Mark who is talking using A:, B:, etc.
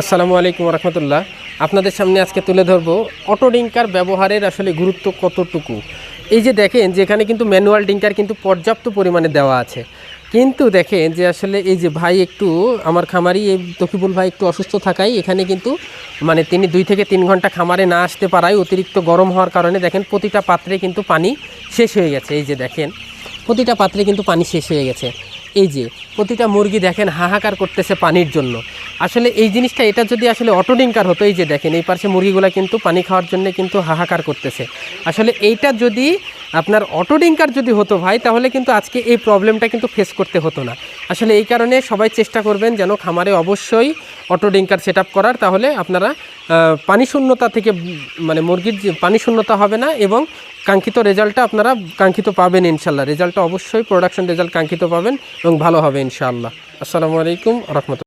A: আসসালামু আলাইকুম রহমতুল্লাহ। আপনাদের সামনে আজকে তুলে ধরবো অটো ডিঙ্কার ব্যবহারের আসলে গুরুত্ব কতটুকু। এই যে দেখেন যে এখানে কিন্তু ম্যানুয়াল ডিঙ্কার কিন্তু পর্যাপ্ত পরিমাণে দেওয়া আছে, কিন্তু দেখেন যে আসলে এই যে ভাই একটু আমার খামারি এই তকিবুল ভাই একটু অসুস্থ থাকায় এখানে কিন্তু মানে তিনি 2 থেকে 3 ঘন্টা খামারে না আসতে পারায় অতিরিক্ত গরম হওয়ার কারণে দেখেন প্রতিটা পাত্রে কিন্তু পানি শেষ হয়ে গেছে। এই যে দেখেন প্রতিটা পাত্রে কিন্তু পানি শেষ হয়ে গেছে। এই যে প্রতিটা মুরগি দেখেন হাহাকার করতেছে পানির জন্য। আসলে এই জিনিসটা এটা যদি আসলে অটো ডিঙ্কার হতো, এই যে দেখেন এই পাশে মুরগিগুলো কিন্তু পানি খাওয়ার জন্য কিন্তু হাহাকার করতেছে। আসলে এইটা যদি আপনার অটো ডিঙ্কার যদি হতো ভাই, তাহলে কিন্তু আজকে এই প্রবলেমটা কিন্তু ফেস করতে হতো না। আসলে এই কারণে সবাই চেষ্টা করবেন যেন খামারে অবশ্যই অটো ডিঙ্কার সেট আপ করার, তাহলে আপনারা পানি শূন্যতা থেকে মানে মুরগির যে পানি শূন্যতা হবে না এবং কাঙ্ক্ষিত রেজাল্টটা আপনারা কাঙ্ক্ষিত পাবেন ইনশাল্লাহ। রেজাল্টটা অবশ্যই প্রোডাকশন রেজাল্ট কাঙ্ক্ষিত পাবেন এবং ভালো হবে ইনশাআল্লাহ। আসসালামু আলাইকুম রহমতুল্লাহ।